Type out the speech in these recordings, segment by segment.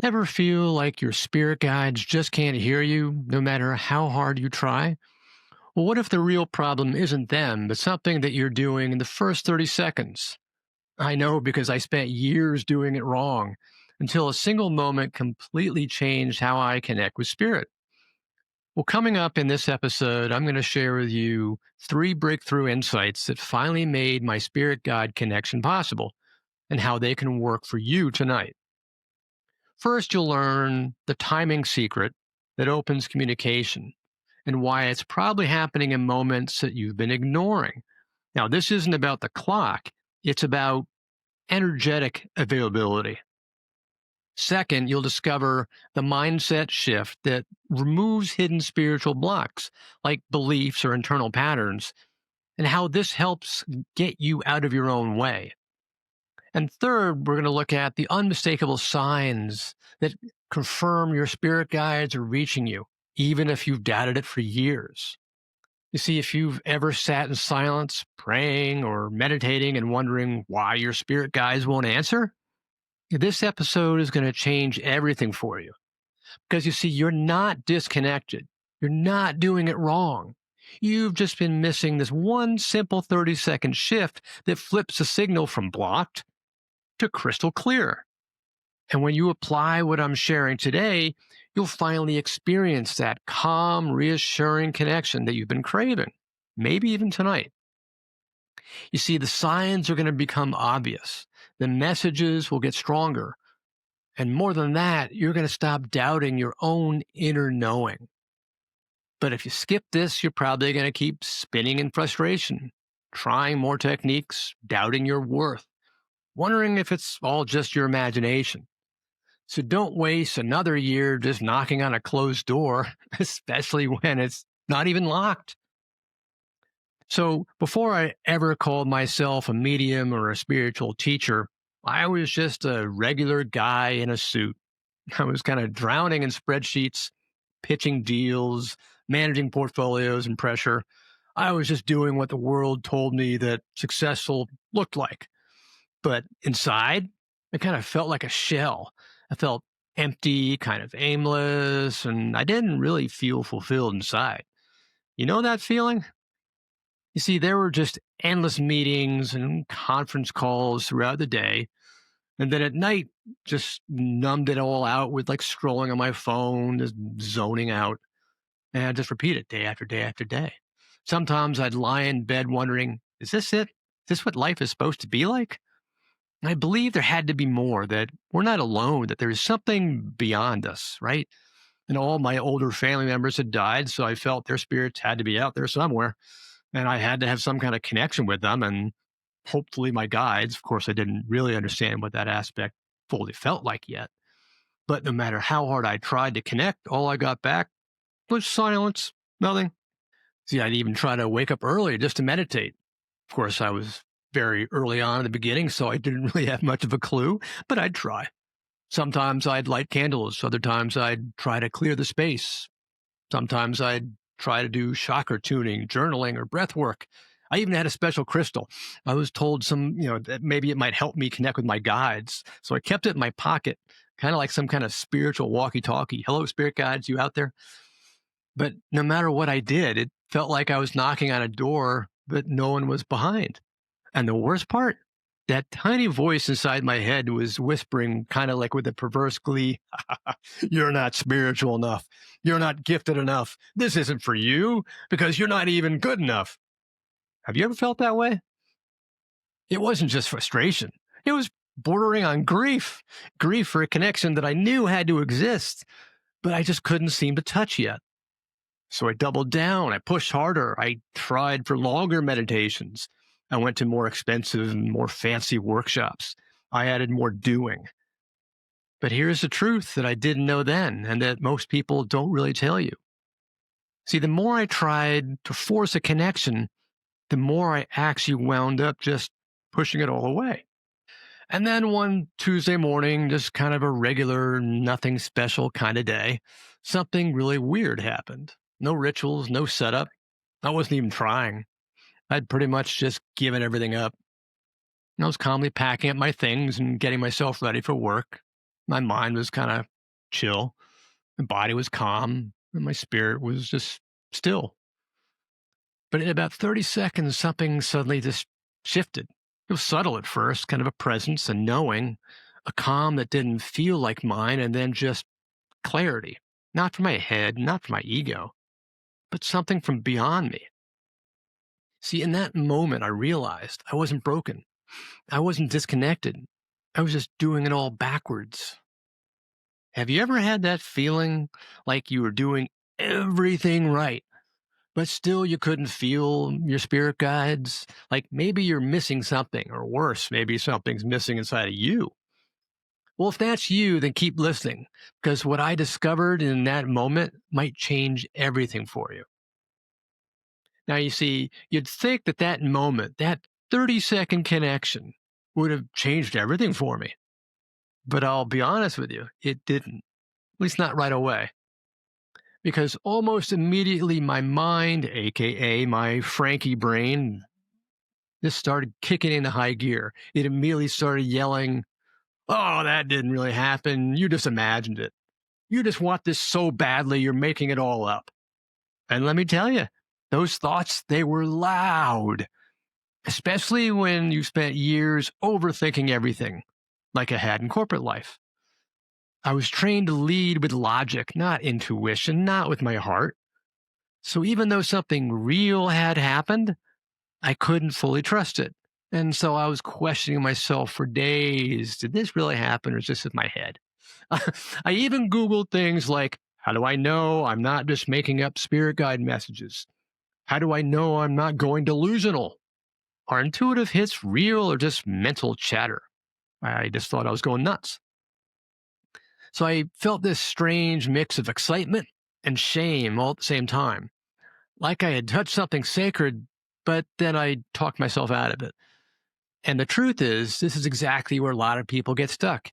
Ever feel like your spirit guides just can't hear you no matter how hard you try? Well, what if the real problem isn't them, but something that you're doing in the first 30 seconds? I know because I spent years doing it wrong until a single moment completely changed how I connect with spirit. Well, coming up in this episode, I'm going to share with you three breakthrough insights that finally made my spirit guide connection possible and how they can work for you tonight. First, you'll learn the timing secret that opens communication and why it's probably happening in moments that you've been ignoring. Now, this isn't about the clock, it's about energetic availability. Second, you'll discover the mindset shift that removes hidden spiritual blocks like beliefs or internal patterns, and how this helps get you out of your own way. And third, we're going to look at the unmistakable signs that confirm your spirit guides are reaching you, even if you've doubted it for years. You see, if you've ever sat in silence, praying or meditating and wondering why your spirit guides won't answer, this episode is going to change everything for you. Because you see, you're not disconnected, you're not doing it wrong. You've just been missing this one simple 30-second shift that flips the signal from blocked to crystal clear. And when you apply what I'm sharing today, you'll finally experience that calm, reassuring connection that you've been craving, maybe even tonight. You see, the signs are going to become obvious, the messages will get stronger. And more than that, you're going to stop doubting your own inner knowing. But if you skip this, you're probably going to keep spinning in frustration, trying more techniques, doubting your worth, wondering if it's all just your imagination. So don't waste another year just knocking on a closed door, especially when it's not even locked. So before I ever called myself a medium or a spiritual teacher, I was just a regular guy in a suit. I was kind of drowning in spreadsheets, pitching deals, managing portfolios and pressure. I was just doing what the world told me that successful looked like. But inside, it kind of felt like a shell. I felt empty, kind of aimless, and I didn't really feel fulfilled inside. You know that feeling? You see, there were just endless meetings and conference calls throughout the day. And then at night, just numbed it all out with like scrolling on my phone, just zoning out. And I just repeat it day after day after day. Sometimes I'd lie in bed wondering, is this it? Is this what life is supposed to be like? I believe there had to be more, that we're not alone, that there's something beyond us, right? And all my older family members had died, so I felt their spirits had to be out there somewhere. And I had to have some kind of connection with them and hopefully my guides. Of course, I didn't really understand what that aspect fully felt like yet. But no matter how hard I tried to connect, all I got back was silence, nothing. See, I'd even try to wake up early just to meditate. Of course, I was very early on in the beginning, so I didn't really have much of a clue, but I'd try. Sometimes I'd light candles, other times I'd try to clear the space. Sometimes I'd try to do chakra tuning, journaling, or breath work. I even had a special crystal. I was told that maybe it might help me connect with my guides. So I kept it in my pocket, kind of like some kind of spiritual walkie talkie. Hello, spirit guides, you out there? But no matter what I did, it felt like I was knocking on a door, but no one was behind. And the worst part, that tiny voice inside my head was whispering, kind of like with a perverse glee, you're not spiritual enough. You're not gifted enough. This isn't for you because you're not even good enough. Have you ever felt that way? It wasn't just frustration, it was bordering on grief, grief for a connection that I knew had to exist, but I just couldn't seem to touch yet. So I doubled down, I pushed harder, I tried for longer meditations. I went to more expensive and more fancy workshops. I added more doing. But here's the truth that I didn't know then, and that most people don't really tell you. See, the more I tried to force a connection, the more I actually wound up just pushing it all away. And then one Tuesday morning, just kind of a regular, nothing special kind of day, something really weird happened. No rituals, no setup. I wasn't even trying. I'd pretty much just given everything up. I was calmly packing up my things and getting myself ready for work. My mind was kind of chill. My body was calm and my spirit was just still. But in about 30 seconds, something suddenly just shifted. It was subtle at first, kind of a presence, a knowing, a calm that didn't feel like mine, and then just clarity. Not from my head, not from my ego, but something from beyond me. See, in that moment, I realized I wasn't broken. I wasn't disconnected. I was just doing it all backwards. Have you ever had that feeling like you were doing everything right, but still you couldn't feel your spirit guides? Like maybe you're missing something, or worse, maybe something's missing inside of you. Well, if that's you, then keep listening, because what I discovered in that moment might change everything for you. Now, you see, you'd think that that moment, that 30-second connection, would have changed everything for me. But I'll be honest with you, it didn't, at least not right away. Because almost immediately my mind, aka my Frankie brain, just started kicking into high gear. It immediately started yelling, "Oh, that didn't really happen. You just imagined it. You just want this so badly, you're making it all up." And let me tell you, those thoughts, they were loud, especially when you spent years overthinking everything, like I had in corporate life. I was trained to lead with logic, not intuition, not with my heart. So even though something real had happened, I couldn't fully trust it. And so I was questioning myself for days. Did this really happen or is this in my head? I even Googled things like, how do I know I'm not just making up spirit guide messages? How do I know I'm not going delusional? Are intuitive hits real or just mental chatter? I just thought I was going nuts. So I felt this strange mix of excitement and shame all at the same time, like I had touched something sacred, but then I talked myself out of it. And the truth is, this is exactly where a lot of people get stuck.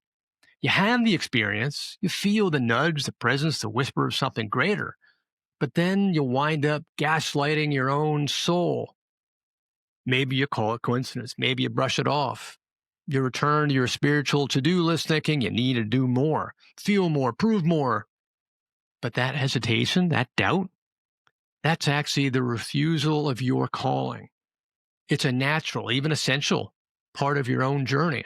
You have the experience, you feel the nudge, the presence, the whisper of something greater, but then you wind up gaslighting your own soul. Maybe you call it coincidence, maybe you brush it off. You return to your spiritual to do list thinking you need to do more, feel more, prove more. But that hesitation, that doubt, that's actually the refusal of your calling. It's a natural, even essential part of your own journey.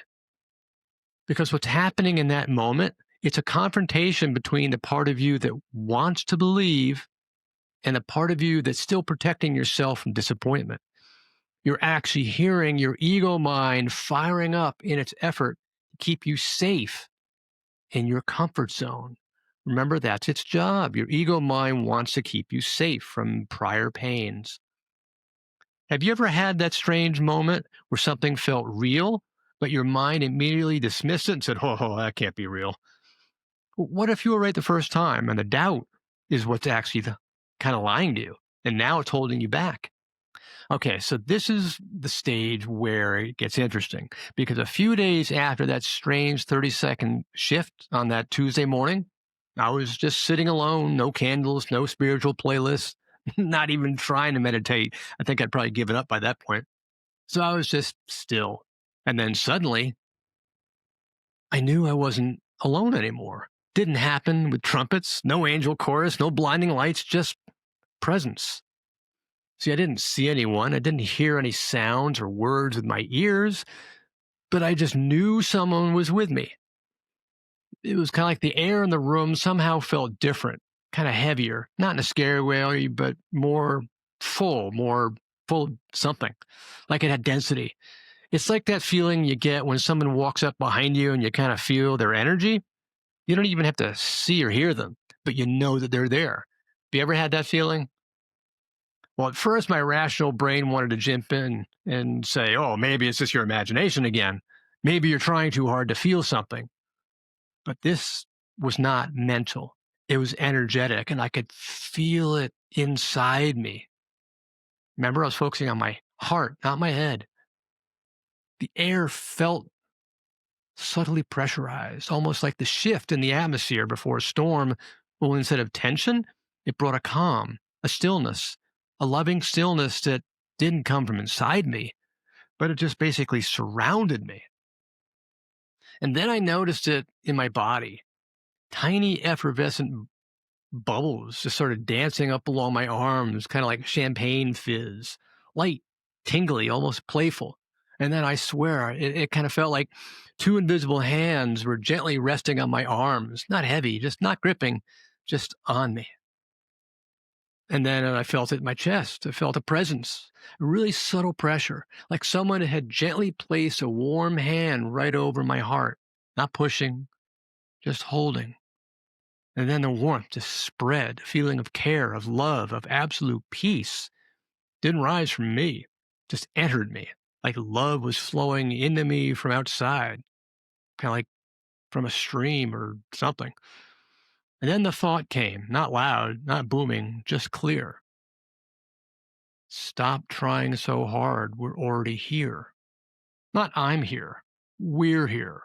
Because what's happening in that moment, it's a confrontation between the part of you that wants to believe and the part of you that's still protecting yourself from disappointment. You're actually hearing your ego mind firing up in its effort to keep you safe in your comfort zone. Remember, that's its job. Your ego mind wants to keep you safe from prior pains. Have you ever had that strange moment where something felt real, but your mind immediately dismissed it and said, "Oh, that can't be real"? What if you were right the first time and the doubt is what's actually kind of lying to you, and now it's holding you back? Okay, so this is the stage where it gets interesting because a few days after that strange 30-second shift on that Tuesday morning, I was just sitting alone, no candles, no spiritual playlist, not even trying to meditate. I think I'd probably given up by that point. So I was just still. And then suddenly, I knew I wasn't alone anymore. Didn't happen with trumpets, no angel chorus, no blinding lights, just presence. See, I didn't see anyone. I didn't hear any sounds or words with my ears, but I just knew someone was with me. It was kind of like the air in the room somehow felt different, kind of heavier, not in a scary way, but more full of something, like it had density. It's like that feeling you get when someone walks up behind you and you kind of feel their energy. You don't even have to see or hear them, but you know that they're there. Have you ever had that feeling? Well, at first, my rational brain wanted to jump in and say, "Oh, maybe it's just your imagination again. Maybe you're trying too hard to feel something." But this was not mental, it was energetic, and I could feel it inside me. Remember, I was focusing on my heart, not my head. The air felt subtly pressurized, almost like the shift in the atmosphere before a storm. Well, instead of tension, it brought a calm, a stillness, a loving stillness that didn't come from inside me, but it just basically surrounded me. And then I noticed it in my body. Tiny effervescent bubbles just started dancing up along my arms, kind of like champagne fizz, light, tingly, almost playful. And then I swear, it kind of felt like two invisible hands were gently resting on my arms, not heavy, just not gripping, just on me. And then I felt it in my chest. I felt a presence, a really subtle pressure, like someone had gently placed a warm hand right over my heart, not pushing, just holding. And then the warmth just spread, a feeling of care, of love, of absolute peace. Didn't rise from me, just entered me, like love was flowing into me from outside, kind of like from a stream or something. And then the thought came, not loud, not booming, just clear. Stop trying so hard. We're already here. Not I'm here. We're here.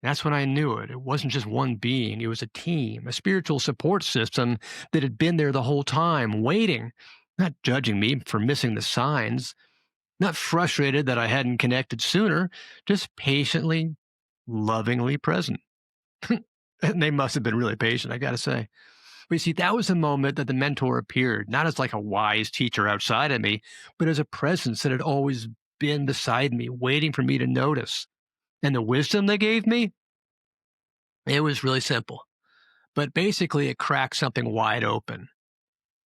That's when I knew it. It wasn't just one being, it was a team, a spiritual support system that had been there the whole time, waiting, not judging me for missing the signs, not frustrated that I hadn't connected sooner, just patiently, lovingly present. And they must have been really patient, I got to say. But you see, that was the moment that the mentor appeared, not as like a wise teacher outside of me, but as a presence that had always been beside me, waiting for me to notice. And the wisdom they gave me, it was really simple. But basically, it cracked something wide open.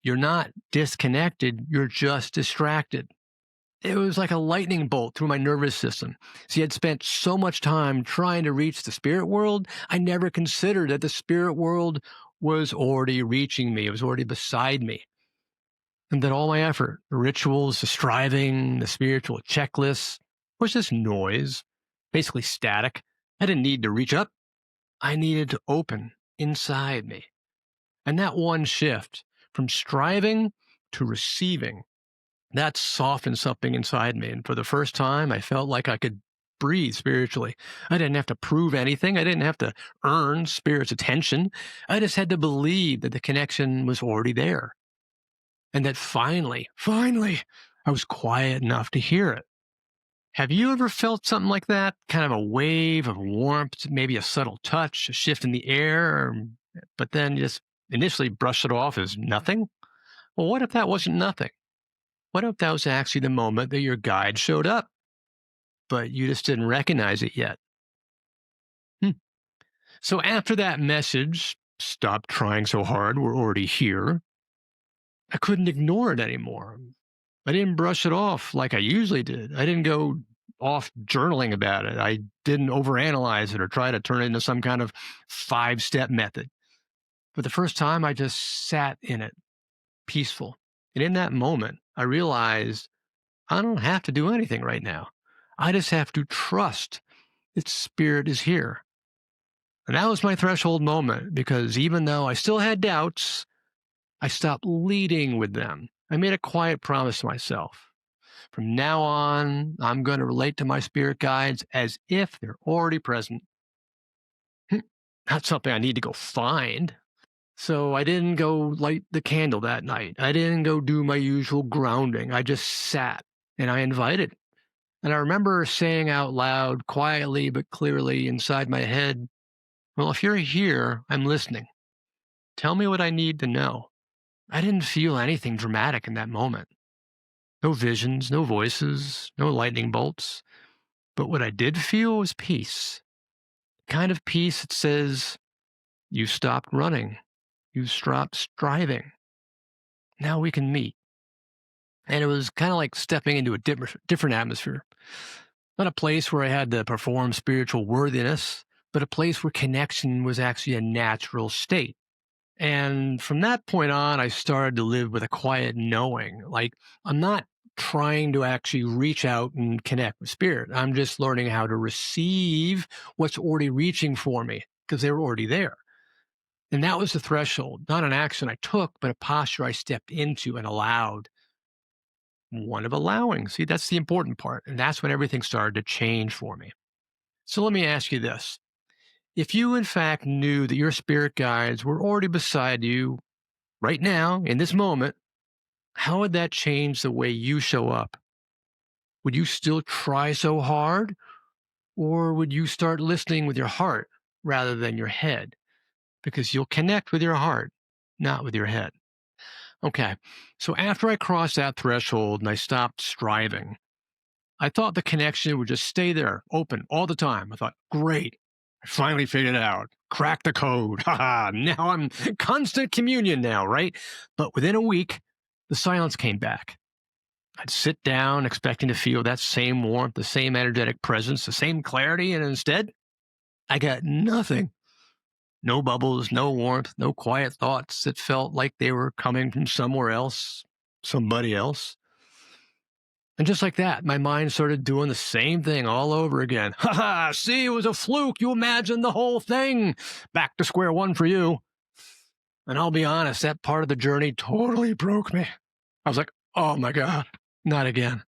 You're not disconnected, you're just distracted. It was like a lightning bolt through my nervous system. See, I'd spent so much time trying to reach the spirit world, I never considered that the spirit world was already reaching me, it was already beside me. And that all my effort, the rituals, the striving, the spiritual checklists, was just noise, basically static. I didn't need to reach up, I needed to open inside me. And that one shift from striving to receiving, that softened something inside me. And for the first time, I felt like I could breathe spiritually. I didn't have to prove anything. I didn't have to earn spirit's attention. I just had to believe that the connection was already there. And that finally, I was quiet enough to hear it. Have you ever felt something like that? Kind of a wave of warmth, maybe a subtle touch, a shift in the air, but then just initially brush it off as nothing? Well, what if that wasn't nothing? What if that was actually the moment that your guide showed up, but you just didn't recognize it yet? Hmm. So after that message, stop trying so hard, we're already here, I couldn't ignore it anymore. I didn't brush it off like I usually did. I didn't go off journaling about it. I didn't overanalyze it or try to turn it into some kind of 5-step method. For the first time, I just sat in it, peaceful. And in that moment, I realized I don't have to do anything right now. I just have to trust that spirit is here. And that was my threshold moment because even though I still had doubts, I stopped leading with them. I made a quiet promise to myself. From now on, I'm going to relate to my spirit guides as if they're already present. Not something I need to go find. So I didn't go light the candle that night. I didn't go do my usual grounding. I just sat and I invited. And I remember saying out loud, quietly but clearly inside my head, well, if you're here, I'm listening. Tell me what I need to know. I didn't feel anything dramatic in that moment. No visions, no voices, no lightning bolts. But what I did feel was peace. The kind of peace that says, you stopped running. You stopped striving. Now we can meet. And it was kind of like stepping into a different atmosphere. Not a place where I had to perform spiritual worthiness, but a place where connection was actually a natural state. And from that point on, I started to live with a quiet knowing. Like, I'm not trying to actually reach out and connect with spirit. I'm just learning how to receive what's already reaching for me because they were already there. And that was the threshold, not an action I took, but a posture I stepped into and allowed. One of allowing. See, that's the important part. And that's when everything started to change for me. So let me ask you this. If you, in fact, knew that your spirit guides were already beside you right now, in this moment, how would that change the way you show up? Would you still try so hard? Or would you start listening with your heart rather than your head? because you'll connect with your heart, not with your head. Okay, so after I crossed that threshold and I stopped striving, I thought the connection would just stay there, open all the time. I thought, great, I finally figured it out. Crack the code. Haha, now I'm constant communion now, right? But within a week, the silence came back. I'd sit down expecting to feel that same warmth, the same energetic presence, the same clarity, and instead, I got nothing. No bubbles, no warmth, no quiet thoughts that felt like they were coming from somewhere else, somebody else. And just like that, my mind started doing the same thing all over again. Ha ha, see, it was a fluke. You imagined the whole thing. Back to square one for you. And I'll be honest, that part of the journey totally broke me. I was like, oh my God, not again.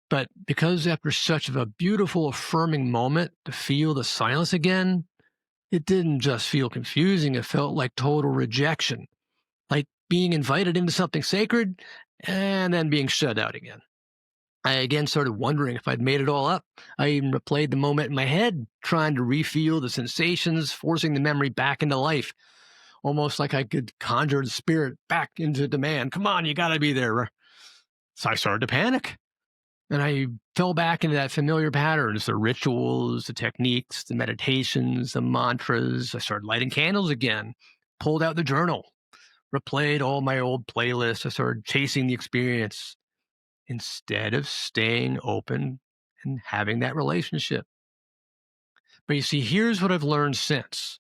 But because after such of a beautiful, affirming moment to feel the silence again, it didn't just feel confusing. It felt like total rejection, like being invited into something sacred and then being shut out again. I again started wondering if I'd made it all up. I even replayed the moment in my head, trying to refeel the sensations, forcing the memory back into life, almost like I could conjure the spirit back into demand. Come on, you got to be there. So I started to panic. And I fell back into that familiar patterns, the rituals, the techniques, the meditations, the mantras. I started lighting candles again, pulled out the journal, replayed all my old playlists. I started chasing the experience instead of staying open and having that relationship. But you see, here's what I've learned since.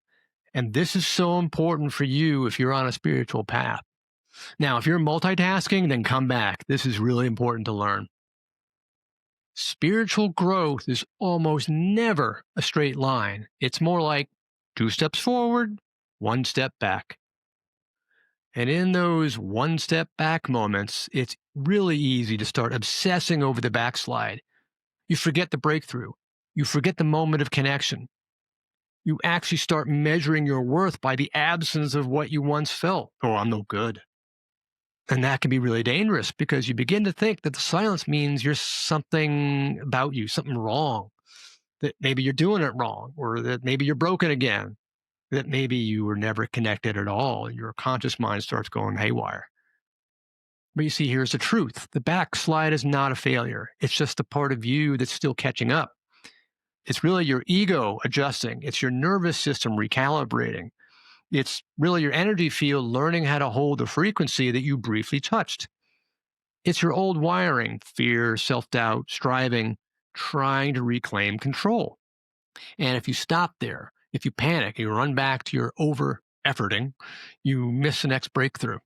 And this is so important for you if you're on a spiritual path. Now, if you're multitasking, then come back. This is really important to learn. Spiritual growth is almost never a straight line. It's more like 2 steps forward, 1 step back. And in those 1 step back moments, it's really easy to start obsessing over the backslide. You forget the breakthrough. You forget the moment of connection. You actually start measuring your worth by the absence of what you once felt. Oh, I'm no good. And that can be really dangerous because you begin to think that the silence means you're something about you, something wrong, that maybe you're doing it wrong, or that maybe you're broken again, that maybe you were never connected at all. Your conscious mind starts going haywire. But you see, here's the truth. The backslide is not a failure. It's just a part of you that's still catching up. It's really your ego adjusting. It's your nervous system recalibrating. It's really your energy field learning how to hold the frequency that you briefly touched. It's your old wiring, fear, self-doubt, striving, trying to reclaim control. And if you stop there, if you panic, you run back to your over-efforting, you miss the next breakthrough.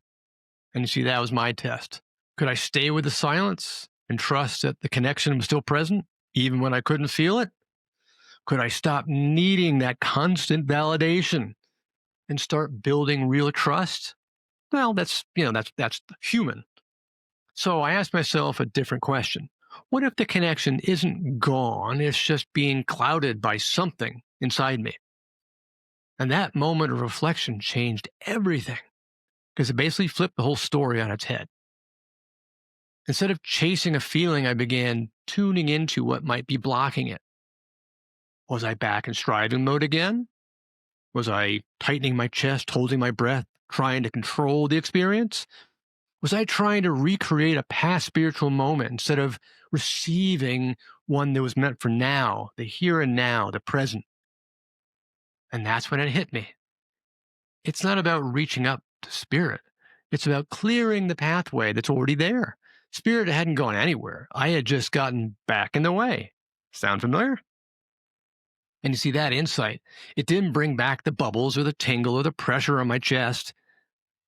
And you see, that was my test. Could I stay with the silence and trust that the connection was still present, even when I couldn't feel it? Could I stop needing that constant validation and start building real trust? Well, that's human. So I asked myself a different question. What if the connection isn't gone? It's just being clouded by something inside me. And that moment of reflection changed everything because it basically flipped the whole story on its head. Instead of chasing a feeling, I began tuning into what might be blocking it. Was I back in striving mode again? Was I tightening my chest, holding my breath, trying to control the experience? Was I trying to recreate a past spiritual moment instead of receiving one that was meant for now, the here and now, the present? And that's when it hit me. It's not about reaching up to spirit. It's about clearing the pathway that's already there. Spirit hadn't gone anywhere. I had just gotten back in the way. Sound familiar? And you see, that insight, it didn't bring back the bubbles or the tingle or the pressure on my chest.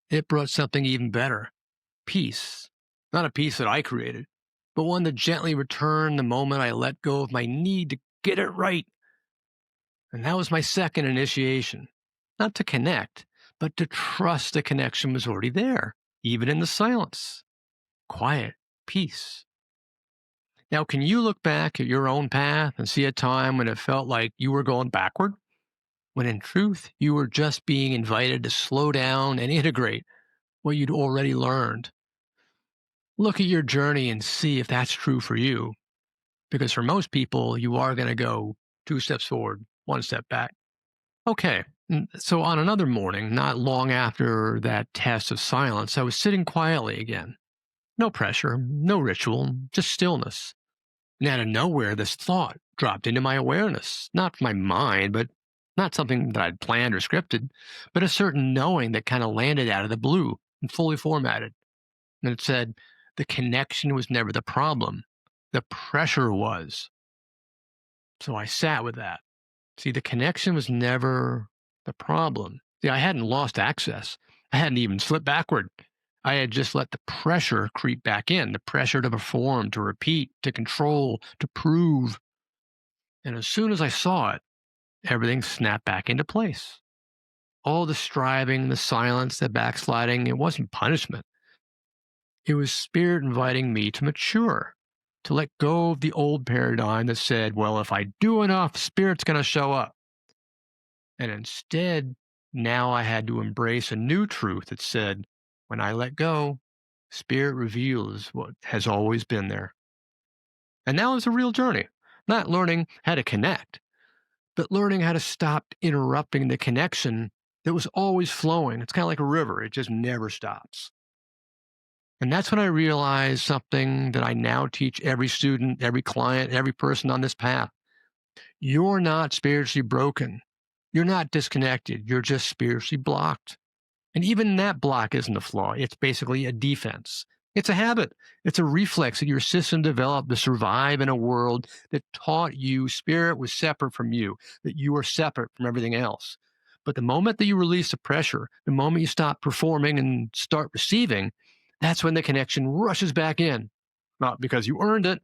It brought something even better. Peace. Not a peace that I created, but one that gently returned the moment I let go of my need to get it right. And that was my second initiation. Not to connect, but to trust the connection was already there, even in the silence. Quiet, peace. Now, can you look back at your own path and see a time when it felt like you were going backward? When in truth, you were just being invited to slow down and integrate what you'd already learned. Look at your journey and see if that's true for you. Because for most people, you are going to go 2 steps forward, 1 step back. Okay, So on another morning, not long after that test of silence, I was sitting quietly again. No pressure, no ritual, just stillness. And out of nowhere, this thought dropped into my awareness. Not my mind, but not something that I'd planned or scripted, but a certain knowing that kind of landed out of the blue and fully formatted. And it said, the connection was never the problem. The pressure was. So I sat with that. See, the connection was never the problem. See, I hadn't lost access. I hadn't even slipped backward. I had just let the pressure creep back in, the pressure to perform, to repeat, to control, to prove. And as soon as I saw it, everything snapped back into place. All the striving, the silence, the backsliding, it wasn't punishment. It was spirit inviting me to mature, to let go of the old paradigm that said, well, if I do enough, spirit's going to show up. And instead, now I had to embrace a new truth that said, when I let go, spirit reveals what has always been there. And now is a real journey, not learning how to connect, but learning how to stop interrupting the connection that was always flowing. It's kind of like a river, it just never stops. And that's when I realized something that I now teach every student, every client, every person on this path. You're not spiritually broken. You're not disconnected. You're just spiritually blocked. And even that block isn't a flaw. It's basically a defense. It's a habit. It's a reflex that your system developed to survive in a world that taught you spirit was separate from you, that you are separate from everything else. But the moment that you release the pressure, the moment you stop performing and start receiving, that's when the connection rushes back in. Not because you earned it,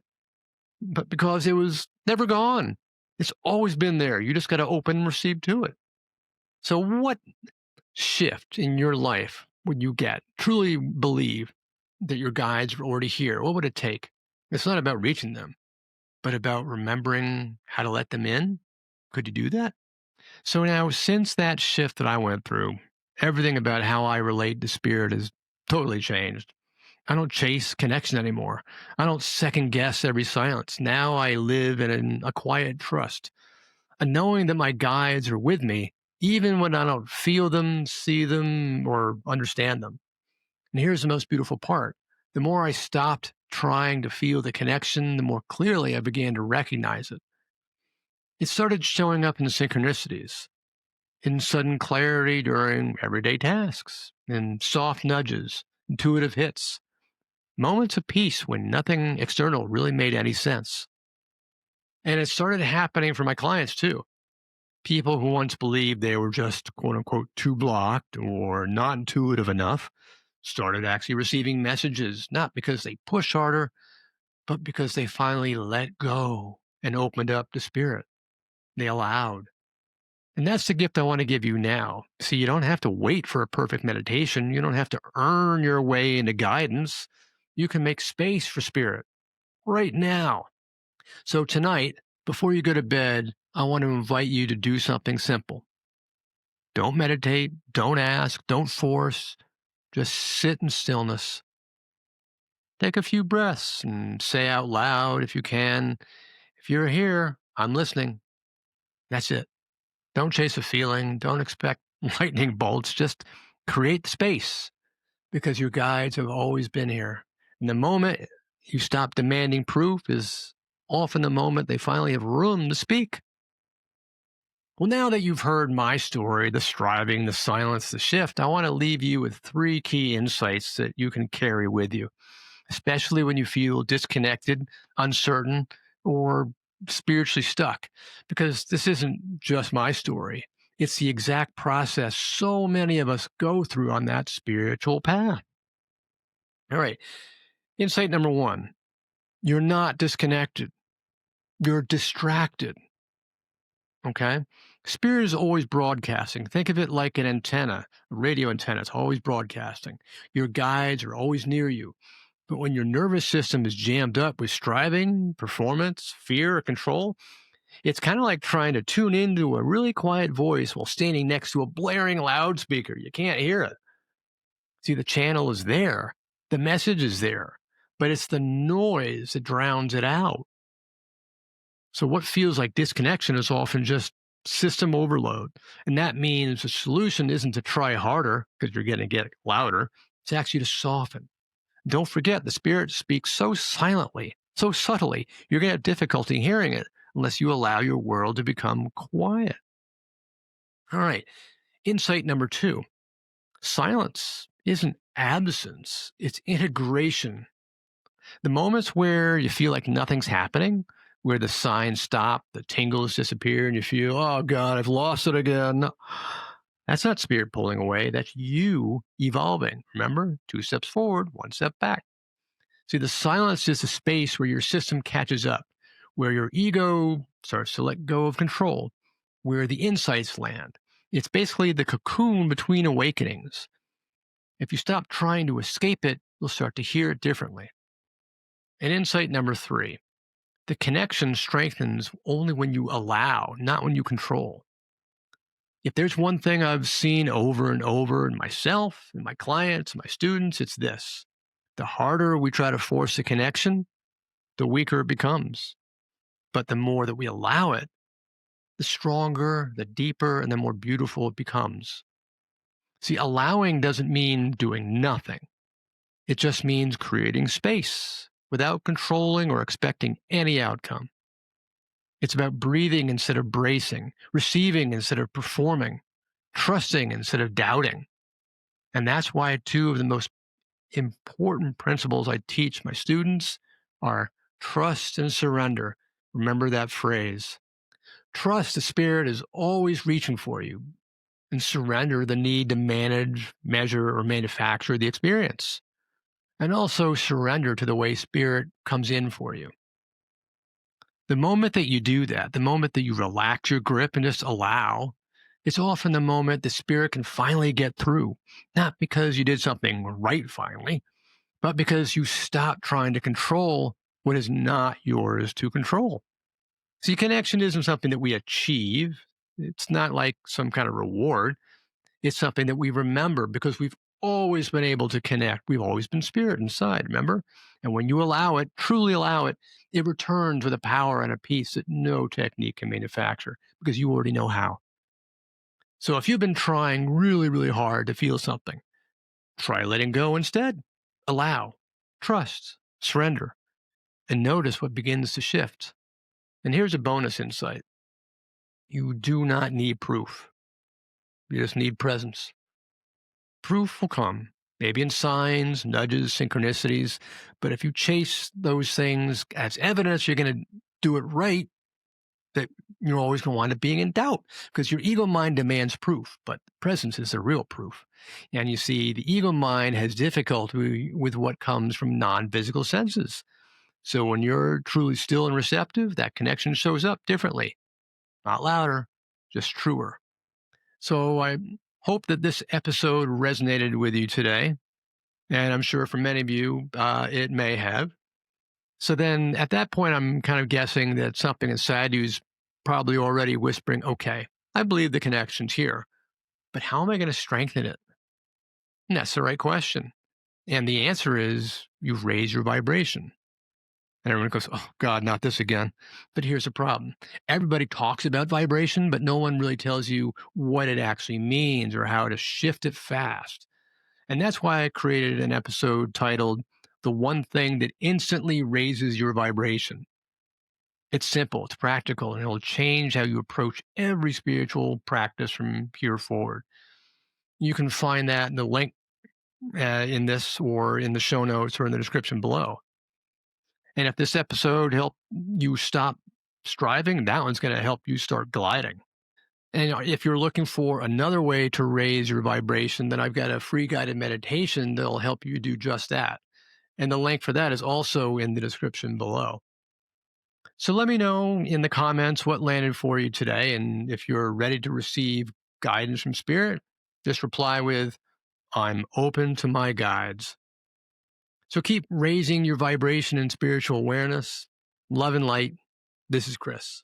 but because it was never gone. It's always been there. You just got to open and receive to it. So, what shift in your life would you get? Truly believe that your guides are already here. What would it take? It's not about reaching them, but about remembering how to let them in. Could you do that? So, now since that shift that I went through, everything about how I relate to spirit has totally changed. I don't chase connection anymore. I don't second guess every silence. Now I live in a quiet trust, a knowing that my guides are with me, even when I don't feel them, see them, or understand them. And here's the most beautiful part. The more I stopped trying to feel the connection, the more clearly I began to recognize it. It started showing up in synchronicities, in sudden clarity during everyday tasks, in soft nudges, intuitive hits, moments of peace when nothing external really made any sense. And it started happening for my clients too. People who once believed they were just quote unquote too blocked or not intuitive enough started actually receiving messages, not because they pushed harder, but because they finally let go and opened up to spirit. They allowed. And that's the gift I want to give you now. See, you don't have to wait for a perfect meditation. You don't have to earn your way into guidance. You can make space for spirit right now. So tonight, before you go to bed, I want to invite you to do something simple. Don't meditate, don't ask, don't force. Just sit in stillness. Take a few breaths and say out loud if you can, if you're here, I'm listening. That's it. Don't chase a feeling. Don't expect lightning bolts. Just create space because your guides have always been here. And the moment you stop demanding proof is often the moment they finally have room to speak. Well, now that you've heard my story, the striving, the silence, the shift, I want to leave you with three key insights that you can carry with you, especially when you feel disconnected, uncertain, or spiritually stuck. Because this isn't just my story, it's the exact process so many of us go through on that spiritual path. All right. Insight number one, you're not disconnected, you're distracted. Okay. Spirit is always broadcasting. Think of it like an antenna, a radio antenna. It's always broadcasting. Your guides are always near you. But when your nervous system is jammed up with striving, performance, fear, or control, it's kind of like trying to tune into a really quiet voice while standing next to a blaring loudspeaker. You can't hear it. See, the channel is there, the message is there, but it's the noise that drowns it out. So what feels like disconnection is often just system overload. And that means the solution isn't to try harder because you're going to get louder. It's actually to soften. Don't forget, the spirit speaks so silently, so subtly, you're going to have difficulty hearing it unless you allow your world to become quiet. All right. Insight number 2: silence isn't absence, it's integration. The moments where you feel like nothing's happening, where the signs stop, the tingles disappear, and you feel, oh God, I've lost it again. No, that's not spirit pulling away. That's you evolving. Remember, 2 steps forward, 1 step back. See, the silence is the space where your system catches up, where your ego starts to let go of control, where the insights land. It's basically the cocoon between awakenings. If you stop trying to escape it, you'll start to hear it differently. And insight number 3: the connection strengthens only when you allow, not when you control. If there's one thing I've seen over and over in myself, in my clients, my students, it's this: the harder we try to force a connection, the weaker it becomes. But the more that we allow it, the stronger, the deeper, and the more beautiful it becomes. See, allowing doesn't mean doing nothing. It just means creating space without controlling or expecting any outcome. It's about breathing instead of bracing, receiving instead of performing, trusting instead of doubting. And that's why 2 of the most important principles I teach my students are trust and surrender. Remember that phrase. Trust the spirit is always reaching for you, and surrender the need to manage, measure, or manufacture the experience. And also surrender to the way spirit comes in for you. The moment that you do that, the moment that you relax your grip and just allow, it's often the moment the spirit can finally get through. Not because you did something right finally, but because you stop trying to control what is not yours to control. See, connection isn't something that we achieve. It's not like some kind of reward. It's something that we remember because we've always been able to connect. We've always been spirit inside, remember? And when you allow it, truly allow it, it returns with a power and a peace that no technique can manufacture because you already know how. So if you've been trying really, really hard to feel something, try letting go instead. Allow, trust, surrender, and notice what begins to shift. And here's a bonus insight: you do not need proof, you just need presence. Proof will come, maybe in signs, nudges, synchronicities. But if you chase those things as evidence, you're going to do it right, that you're always going to wind up being in doubt because your ego mind demands proof, but presence is the real proof. And you see, the ego mind has difficulty with what comes from non-physical senses. So when you're truly still and receptive, that connection shows up differently, not louder, just truer. So I hope that this episode resonated with you today. And I'm sure for many of you, it may have. So then at that point, I'm kind of guessing that something inside you is probably already whispering, okay, I believe the connection's here, but how am I going to strengthen it? And that's the right question. And the answer is you raise your vibration. And everyone goes, oh, God, not this again. But here's the problem. Everybody talks about vibration, but no one really tells you what it actually means or how to shift it fast. And that's why I created an episode titled The One Thing That Instantly Raises Your Vibration. It's simple, it's practical, and it'll change how you approach every spiritual practice from here forward. You can find that in the link in this or in the show notes or in the description below. And if this episode helped you stop striving, that one's going to help you start gliding. And if you're looking for another way to raise your vibration, then I've got a free guided meditation that'll help you do just that. And the link for that is also in the description below. So let me know in the comments what landed for you today. And if you're ready to receive guidance from Spirit, just reply with, I'm open to my guides. So keep raising your vibration and spiritual awareness. Love and light. This is Chris.